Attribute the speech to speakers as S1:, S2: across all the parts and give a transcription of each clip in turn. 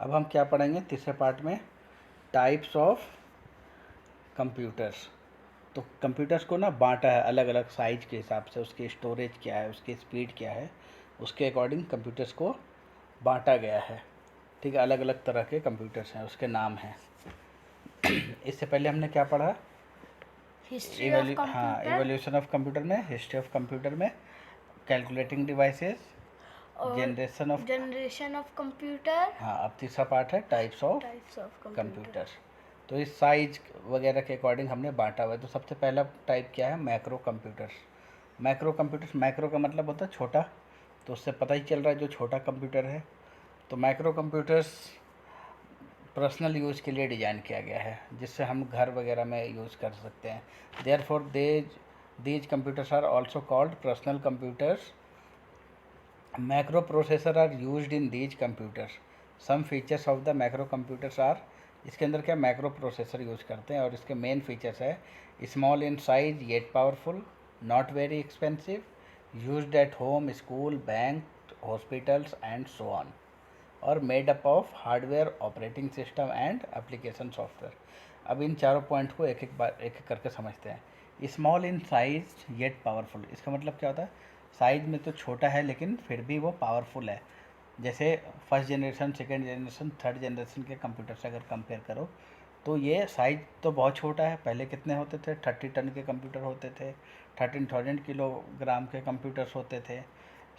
S1: अब हम क्या पढ़ेंगे तीसरे पार्ट में, टाइप्स ऑफ कंप्यूटर्स। तो कंप्यूटर्स को ना बांटा है अलग अलग साइज के हिसाब से, उसकी स्टोरेज क्या है, उसकी स्पीड क्या है, उसके अकॉर्डिंग कंप्यूटर्स को बांटा गया है। ठीक है, अलग अलग तरह के कंप्यूटर्स हैं, उसके नाम हैं। इससे पहले हमने क्या पढ़ा,
S2: history of computer
S1: evolution of computer में, हिस्ट्री ऑफ कंप्यूटर में, कैलकुलेटिंग डिवाइसेस,
S2: और जनरेशन ऑफ कंप्यूटर,
S1: हाँ अब तीसरा पार्ट है types of
S2: types of computer.
S1: Computer. तो इस साइज वगैरह के अकॉर्डिंग हमने बांटा हुआ है। तो सबसे पहला टाइप क्या है, macro computers. Macro computers, macro का मतलब होता है छोटा, तो उससे पता ही चल रहा है जो छोटा कंप्यूटर है। तो मैक्रो कंप्यूटर्स पर्सनल यूज़ के लिए डिज़ाइन किया गया है, जिससे हम घर वगैरह में यूज़ कर सकते हैं। Therefore these computers are also called personal computers. Macro processor are used in these computers. Some features of the macro computers are, इसके अंदर क्या मैक्रो प्रोसेसर यूज़ करते हैं और इसके मेन फीचर्स है small in size yet powerful, not very expensive, used at home, school, bank, hospitals and so on, और made up of hardware, operating system and application software. अब इन चारों point को एक एक करके समझते हैं। Small in size yet powerful, इसका मतलब क्या होता है, साइज में तो छोटा है लेकिन फिर भी वो पावरफुल है। जैसे first generation, second generation, third generation के कंप्यूटर से अगर कंपेयर करो तो ये साइज तो बहुत छोटा है। पहले कितने होते थे, 30 टन के कंप्यूटर होते थे, 13,000 किलोग्राम के कंप्यूटर्स होते थे,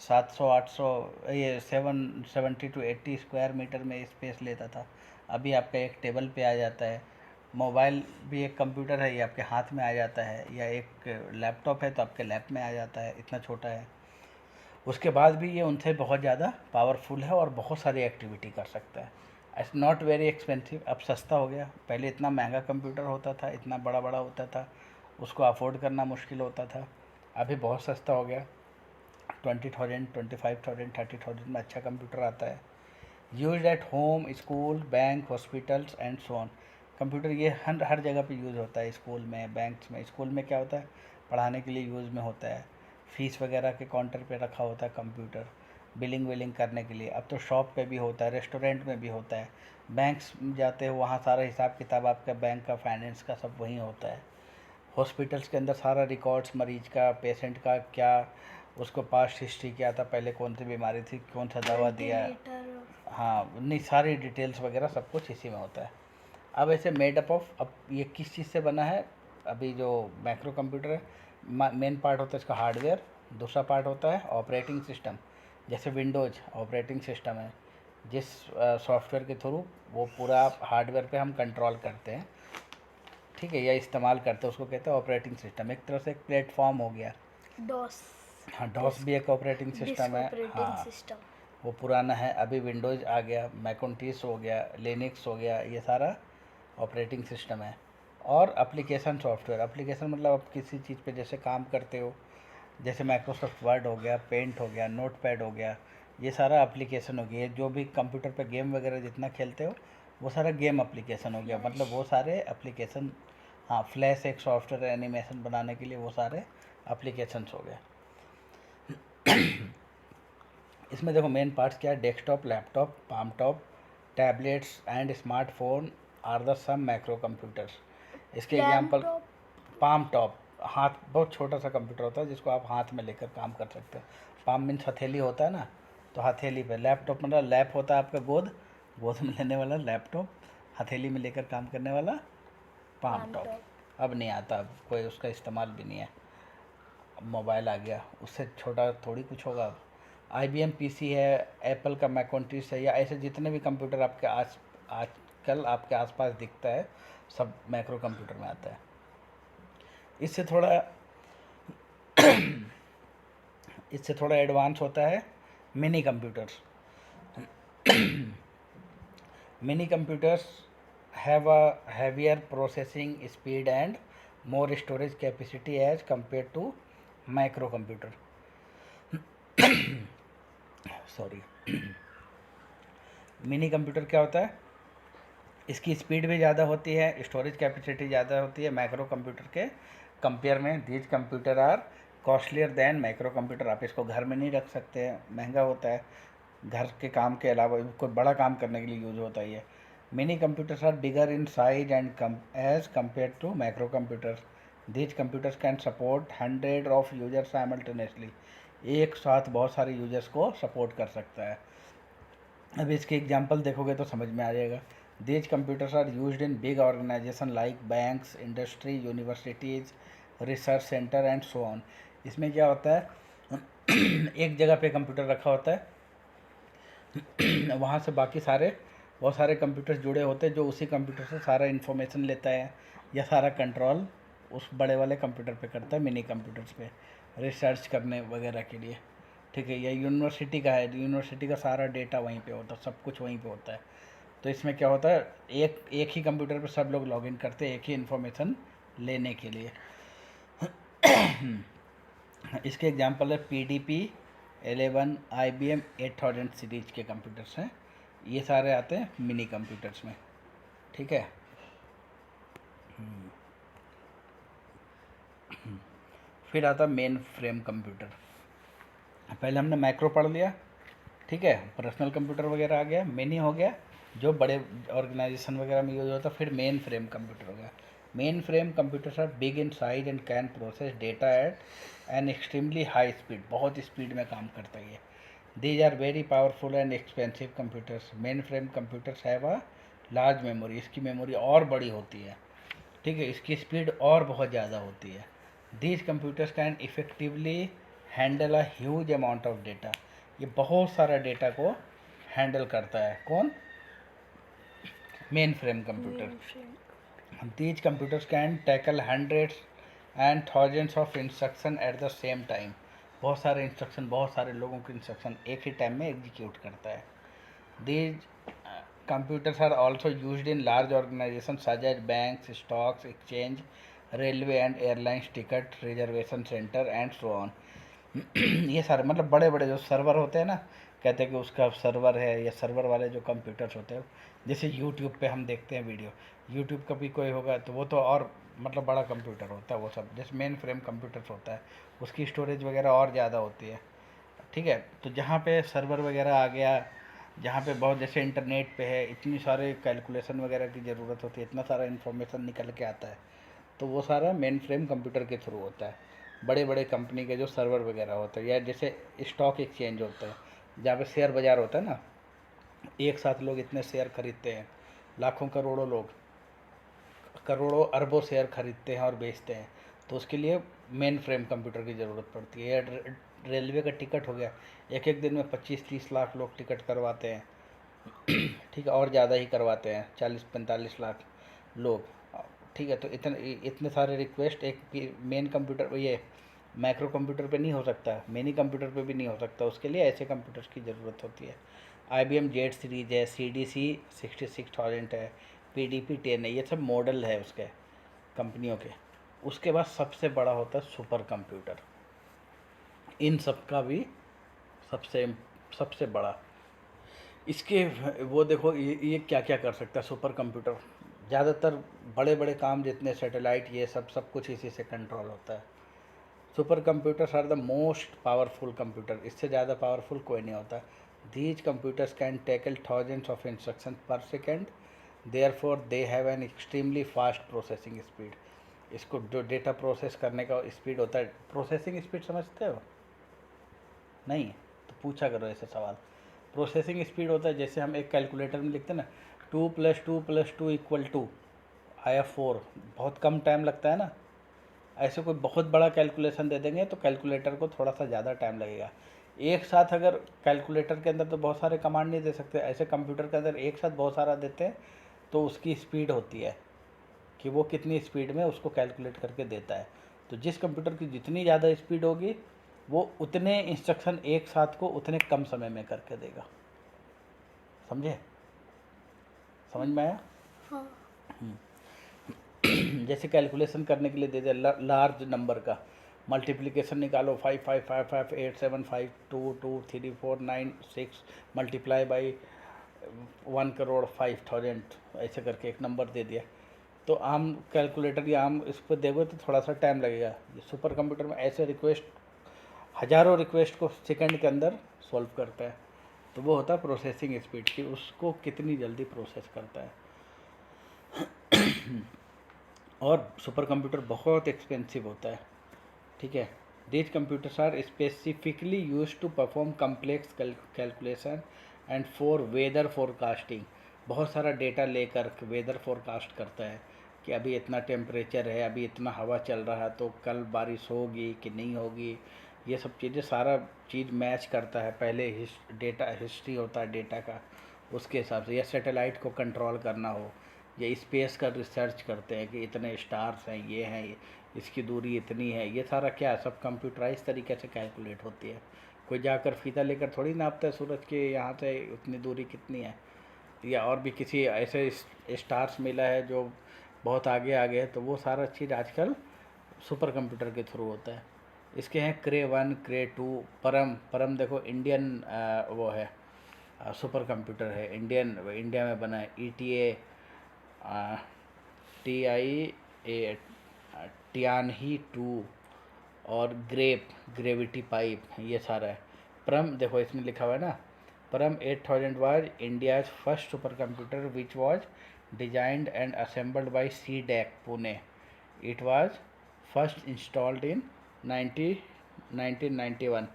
S1: 700-800, ये 770 टू 80 स्क्वायर मीटर में स्पेस लेता था। अभी आपका एक टेबल पे आ जाता है। मोबाइल भी एक कंप्यूटर है, ये आपके हाथ में आ जाता है, या एक लैपटॉप है तो आपके लैप में आ जाता है, इतना छोटा है। उसके बाद भी ये उनसे बहुत ज़्यादा पावरफुल है और बहुत सारी एक्टिविटी कर सकता है। इट्स नॉट वेरी एक्सपेंसिव, अब सस्ता हो गया। पहले इतना महंगा कंप्यूटर होता था, इतना बड़ा बड़ा होता था, उसको अफोर्ड करना मुश्किल होता था। अभी बहुत सस्ता हो गया, 20,000, 25,000, 30,000 में अच्छा कंप्यूटर आता है। Use eight home, school, bank, hospitals and so on. Computer ये हर जगह पे यूज़ होता है, स्कूल में, बैंक्स में। स्कूल में क्या होता है, पढ़ाने के लिए यूज़ में होता है। फीस वगैरह के काउंटर पे रखा होता है कंप्यूटर, बिलिंग विलिंग करने के लिए। अब तो शॉप पे भी होता है, रेस्टोरेंट में भी होता है, बैंक्स जाते हो वहाँ सारा हिसाब किताब आपका बैंक का, फाइनेंस का, सब वहीं होता है। हॉस्पिटल्स के अंदर सारा रिकॉर्ड्स, मरीज का, पेशेंट का क्या, उसको पास्ट हिस्ट्री क्या था, पहले कौन सी बीमारी थी, कौन सा दवा दिया, हाँ नहीं सारी डिटेल्स वगैरह सब कुछ इसी में होता है। अब ऐसे मेड अप ऑफ, अब ये किस चीज़ से बना है, अभी जो मैक्रो कंप्यूटर है, मेन पार्ट होता है इसका हार्डवेयर, दूसरा पार्ट होता है ऑपरेटिंग सिस्टम। जैसे विंडोज ऑपरेटिंग सिस्टम है, जिस सॉफ्टवेयर के थ्रू वो पूरा हार्डवेयर पे हम कंट्रोल करते हैं, ठीक है, या इस्तेमाल करते हैं, उसको कहते हैं ऑपरेटिंग सिस्टम। एक तरह से एक प्लेटफॉर्म हो गया।
S2: डॉस,
S1: हाँ डॉस भी एक ऑपरेटिंग सिस्टम है,
S2: ऑपरेटिंग
S1: हाँ
S2: सिस्टम।
S1: वो पुराना है। अभी विंडोज़ आ गया, मैकोन्टीस हो गया, लिनक्स हो गया, ये सारा ऑपरेटिंग सिस्टम है। और एप्लीकेशन सॉफ्टवेयर, एप्लीकेशन मतलब आप किसी चीज़ पे जैसे काम करते हो, जैसे माइक्रोसॉफ्ट वर्ड हो गया, पेंट हो गया, नोटपैड हो गया, ये सारा एप्लीकेशन हो गया। जो भी कंप्यूटर पे गेम वगैरह जितना खेलते हो वो सारा गेम एप्लीकेशन हो गया, मतलब वो सारे एप्लीकेशन। हाँ फ्लैश एक सॉफ्टवेयर एनिमेशन बनाने के लिए, वो सारे एप्लीकेशंस हो गए। इसमें देखो मेन पार्ट्स क्या है, desktop, laptop, palmtop, tablets and smartphone are the some macro computers. इसके एग्जांपल,
S2: लैपटॉप,
S1: पाम टॉप, हाथ, बहुत छोटा सा कंप्यूटर होता है जिसको आप हाथ में लेकर काम कर सकते हैं। पाम मीन्स हथेली होता है ना, तो हथेली पे। लैपटॉप मतलब लैप होता है आपका गोद, गोद में लेने वाला लैपटॉप, हथेली में लेकर काम करने वाला पाम टॉप।
S2: लैपटॉप।
S1: अब नहीं आता, अब कोई उसका इस्तेमाल भी नहीं है, अब मोबाइल आ गया, उससे छोटा थोड़ी कुछ होगा अब। IBM PC है, एप्पल का मैकोन्टिस है, या ऐसे जितने भी कंप्यूटर आपके आजकल आपके आसपास दिखता है, सब मैक्रो कंप्यूटर में आता है। इससे थोड़ा इससे थोड़ा एडवांस होता है mini computers. Mini computers have a heavier processing speed and more storage capacity as compare to micro computer. Sorry. Mini computer क्या होता है, इसकी स्पीड भी ज़्यादा होती है, स्टोरेज कैपेसिटी ज़्यादा होती है माइक्रो कंप्यूटर के कंपेयर में। These computer are costlier than micro computer. आप इसको घर में नहीं रख सकते हैं, महंगा होता है। घर के काम के अलावा कोई बड़ा काम करने के लिए यूज होता ही है। Mini computers are bigger in size and as compare to macro computers. These computers can support 100 of users simultaneously. एक साथ बहुत सारे यूजर्स को सपोर्ट कर सकता है। अब इसके एग्जांपल देखोगे तो समझ में आ जाएगा। These computers are used in big organization like banks, industry, universities, research center and so on. इसमें क्या होता है एक जगह पे कंप्यूटर रखा होता है वहाँ से बाकी सारे बहुत सारे कंप्यूटर्स जुड़े होते हैं जो उसी कंप्यूटर से सारा इन्फॉर्मेशन लेता है या सारा कंट्रोल उस बड़े वाले कंप्यूटर पे करता है, मिनी कंप्यूटर्स पे रिसर्च करने वगैरह के लिए। ठीक है, या यूनिवर्सिटी का है, यूनिवर्सिटी का सारा डेटा वहीं पे होता है, सब कुछ वहीं पे होता है। तो इसमें क्या होता है एक ही कंप्यूटर पे सब लोग लॉगिन करते हैं एक ही इन्फॉर्मेशन लेने के लिए। इसके एग्जांपल है PDP-11, IBM 8000 सीरीज के कंप्यूटर्स हैं। ये सारे आते हैं मिनी कंप्यूटर्स में। ठीक है, फिर आता मेन फ्रेम कंप्यूटर। पहले हमने मैक्रो पढ़ लिया, ठीक है, पर्सनल कंप्यूटर वगैरह आ गया, मिनी हो गया जो बड़े ऑर्गेनाइजेशन वगैरह में यूज होता है, फिर मेन फ्रेम कंप्यूटर हो गया। Mainframe computers are big in size and can process data at an extremely high speed. बहुत स्पीड में काम करता है ये। These are very powerful and expensive computers. Mainframe computers have a large memory. इसकी memory और बड़ी होती है, ठीक है, इसकी स्पीड और बहुत ज़्यादा होती है। These computers can effectively handle a huge amount of data. ये बहुत सारा डेटा को हैंडल करता है। कौन? Main frame computer. These computers can tackle hundreds and thousands of instruction at the same time. बहुत सारे इंस्ट्रक्शन, बहुत सारे लोगों के इंस्ट्रक्शन एक ही टाइम में एग्जीक्यूट करता है। These computers are also used in large organizations such as banks, stocks, exchange, railway and airlines ticket reservation center and so on। ये सारे मतलब बड़े बड़े जो सर्वर होते हैं ना, कहते हैं कि उसका सर्वर है, या सर्वर वाले जो कंप्यूटर्स होते हैं, जैसे यूट्यूब पे हम देखते हैं वीडियो, यूट्यूब का भी कोई होगा तो वो तो और मतलब बड़ा कंप्यूटर होता है वो सब, जैसे मेन फ्रेम कंप्यूटर्स होता है, उसकी स्टोरेज वगैरह और ज़्यादा होती है। ठीक है, तो जहाँ पे सर्वर वगैरह आ गया, जहाँ पे बहुत जैसे इंटरनेट पे है, इतनी सारे कैलकुलेशन वगैरह की ज़रूरत होती है, इतना सारा इन्फॉर्मेशन निकल के आता है, तो वो सारा मेन फ्रेम कंप्यूटर के थ्रू होता है। बड़े बड़े कंपनी के जो सर्वर वगैरह होते हैं, या जैसे स्टॉक एक्सचेंज होता है जहाँ पे शेयर बाज़ार होता है ना, एक साथ लोग इतने शेयर खरीदते हैं, लाखों करोड़ों लोग करोड़ों अरबों शेयर खरीदते हैं और बेचते हैं, तो उसके लिए मेन फ्रेम कंप्यूटर की ज़रूरत पड़ती है। या रेलवे का टिकट हो गया, एक एक दिन में 25-30 लाख लोग टिकट करवाते हैं। ठीक है, और ज़्यादा ही करवाते हैं, 40-45 लाख लोग। ठीक है, तो इतने सारे रिक्वेस्ट एक मेन कंप्यूटर, ये मैक्रो कंप्यूटर पे नहीं हो सकता, मिनी कंप्यूटर पे भी नहीं हो सकता, उसके लिए ऐसे कंप्यूटर्स की ज़रूरत होती है। IBM जेड सीरीज है, CDC 66,000 है, PDP-10 है, ये सब मॉडल है उसके कंपनियों के। उसके बाद सबसे बड़ा होता है सुपर कंप्यूटर, इन सब का भी सबसे सबसे बड़ा। इसके वो देखो ये क्या क्या कर सकता है सुपर कंप्यूटर। ज़्यादातर बड़े बड़े काम जितने सैटेलाइट ये सब कुछ इसी से कंट्रोल होता है। Super computers are the most powerful computer, इससे ज़्यादा पावरफुल कोई नहीं होता। These computers can tackle thousands of instruction per second, therefore they have an extremely fast processing speed. इसको जो डेटा प्रोसेस करने का स्पीड होता है, प्रोसेसिंग स्पीड समझते हो? नहीं तो पूछा करो ऐसे सवाल। प्रोसेसिंग स्पीड होता है, जैसे हम एक कैलकुलेटर में लिखते हैं ना 2+2+2 = 2 आया 4, बहुत कम टाइम लगता है ना। ऐसे कोई बहुत बड़ा कैलकुलेशन दे देंगे तो कैलकुलेटर को थोड़ा सा ज़्यादा टाइम लगेगा। एक साथ अगर कैलकुलेटर के अंदर तो बहुत सारे कमांड नहीं दे सकते, ऐसे कंप्यूटर के अंदर एक साथ बहुत सारा देते हैं, तो उसकी स्पीड होती है कि वो कितनी स्पीड में उसको कैलकुलेट करके देता है। तो जिस कंप्यूटर की जितनी ज़्यादा स्पीड होगी वो उतने इंस्ट्रक्शन एक साथ को उतने कम समय में करके देगा। समझे? समझ में आया?
S2: हाँ।
S1: जैसे कैलकुलेशन करने के लिए दे दिया लार्ज नंबर का, मल्टीप्लिकेशन निकालो 55558522349 मल्टीप्लाई बाई 1,05,00,000 ऐसे करके एक नंबर दे दिया, तो आम कैलकुलेटर या आम इस पर देखो तो थोड़ा सा टाइम लगेगा। ये सुपर कंप्यूटर में ऐसे रिक्वेस्ट, हज़ारों रिक्वेस्ट को सेकंड के अंदर सॉल्व करता है। तो वो होता है प्रोसेसिंग स्पीड की, उसको कितनी जल्दी प्रोसेस करता है। और सुपर कंप्यूटर बहुत एक्सपेंसिव होता है, ठीक है। These computers are specifically use to perform complex calculation and for weather forecasting. बहुत सारा डेटा लेकर वेदर फोरकास्ट करता है कि अभी इतना टेम्परेचर है, अभी इतना हवा चल रहा है, तो कल बारिश होगी कि नहीं होगी, ये सब चीज़ें सारा चीज़ मैच करता है। पहले डेटा हिस्ट्री होता है डेटा का, उसके हिसाब से। या सैटेलाइट को कंट्रोल करना हो, या स्पेस का रिसर्च करते हैं कि इतने स्टार्स हैं, ये हैं, इसकी दूरी इतनी है, ये सारा क्या सब कंप्यूटराइज तरीके से कैलकुलेट होती है। कोई जाकर फीता लेकर थोड़ी नापता है सूरज के यहाँ से उतनी दूरी कितनी है। या और भी किसी ऐसे स्टार्स मिला है जो बहुत आगे आगे है, तो वो सारा चीज़ आजकल सुपर कंप्यूटर के थ्रू होता है। इसके हैं क्रे 1, क्रे 2, परम देखो इंडियन वो है सुपर कंप्यूटर है, इंडिया में बना है। ETA, TIA, टियानही 2, और ग्रेविटी पाइप, ये सारा है। परम देखो इसमें लिखा हुआ है ना, Param 8000 was India's first supercomputer which was designed and assembled by CDEC Pune. It was first installed in 1991।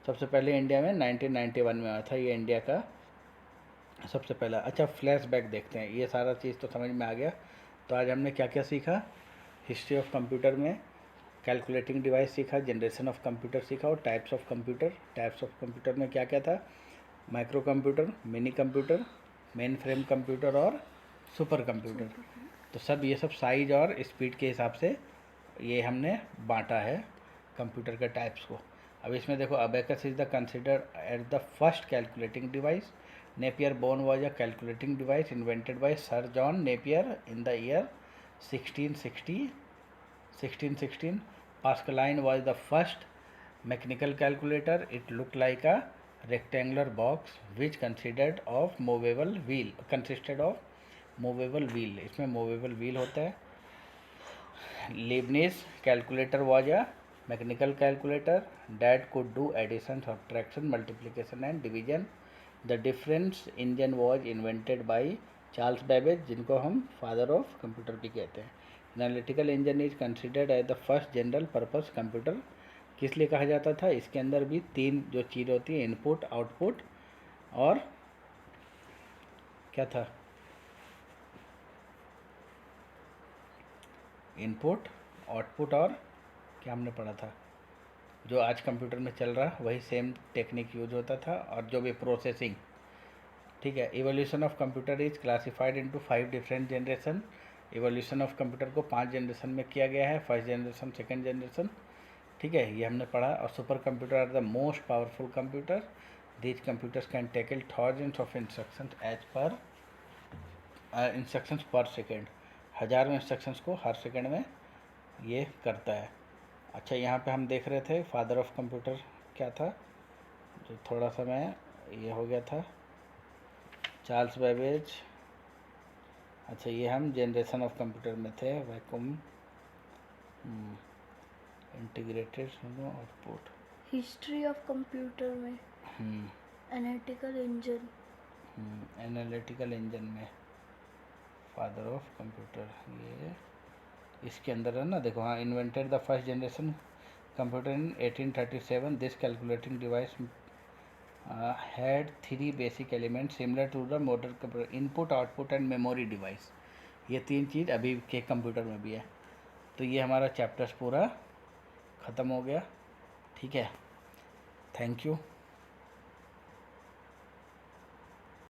S1: सबसे पहले इंडिया में 1991 में आया था ये, इंडिया का सबसे पहला। अच्छा, फ्लैशबैक देखते हैं, ये सारा चीज़ तो समझ में आ गया। तो आज हमने क्या क्या सीखा, हिस्ट्री ऑफ कंप्यूटर में कैलकुलेटिंग डिवाइस सीखा, जनरेशन ऑफ कंप्यूटर सीखा, और types of computer. Types of computer में क्या क्या था, micro computer, mini computer, main frame computer और सुपर कंप्यूटर। तो सब ये सब साइज और स्पीड के हिसाब से ये हमने बांटा है कंप्यूटर के टाइप्स को। अब इसमें देखो, abacus is the considered at the first calculating device. Napier बोर्न was a calculating device invented by sir John Napier in the year 1616. Pascaline was the first mechanical calculator. It looked like a rectangular box which consisted of movable wheel. इसमें movable wheel होता है। Leibniz calculator was a mechanical calculator that could do addition, subtraction, multiplication and division. The difference engine was invented by Charles Babbage, जिनको हम father of computer भी कहते हैं। Analytical engine is considered as the first general purpose computer. किस लिए कहा जाता था, इसके अंदर भी 3 जो चीज़ होती है, इनपुट, आउटपुट और क्या था, इनपुट, आउटपुट और क्या हमने पढ़ा था, जो आज कंप्यूटर में चल रहा वही सेम टेक्निक यूज होता था, और जो भी प्रोसेसिंग, ठीक है। Evolution of computer is classified into 5 different generation. Evolution of computer को 5 जनरेशन में किया गया है, फर्स्ट जनरेशन, सेकंड जनरेशन, ठीक है, ये हमने पढ़ा। और supercomputer are the most powerful computer. These computers can tackle thousands of instructions per second. हज़ारों इंस्ट्रक्शंस को हर सेकेंड में ये करता है। अच्छा, यहाँ पे हम देख रहे थे फादर ऑफ कंप्यूटर क्या था, जो थोड़ा सा मैं ये हो गया था, चार्ल्स बेबेज। अच्छा, ये हम जनरेशन ऑफ कंप्यूटर में थे, vacuum integrated output.
S2: History of computer में एनालिटिकल इंजन
S1: में फादर ऑफ कंप्यूटर, ये इसके अंदर है ना, देखो, हाँ, invented the first generation computer in 1837। This calculating device had 3 basic elements similar to the modern computer: input, output and memory device। ये 3 चीज़ अभी के कंप्यूटर में भी है। तो ये हमारा चैप्टर्स पूरा ख़त्म हो गया, ठीक है। Thank you.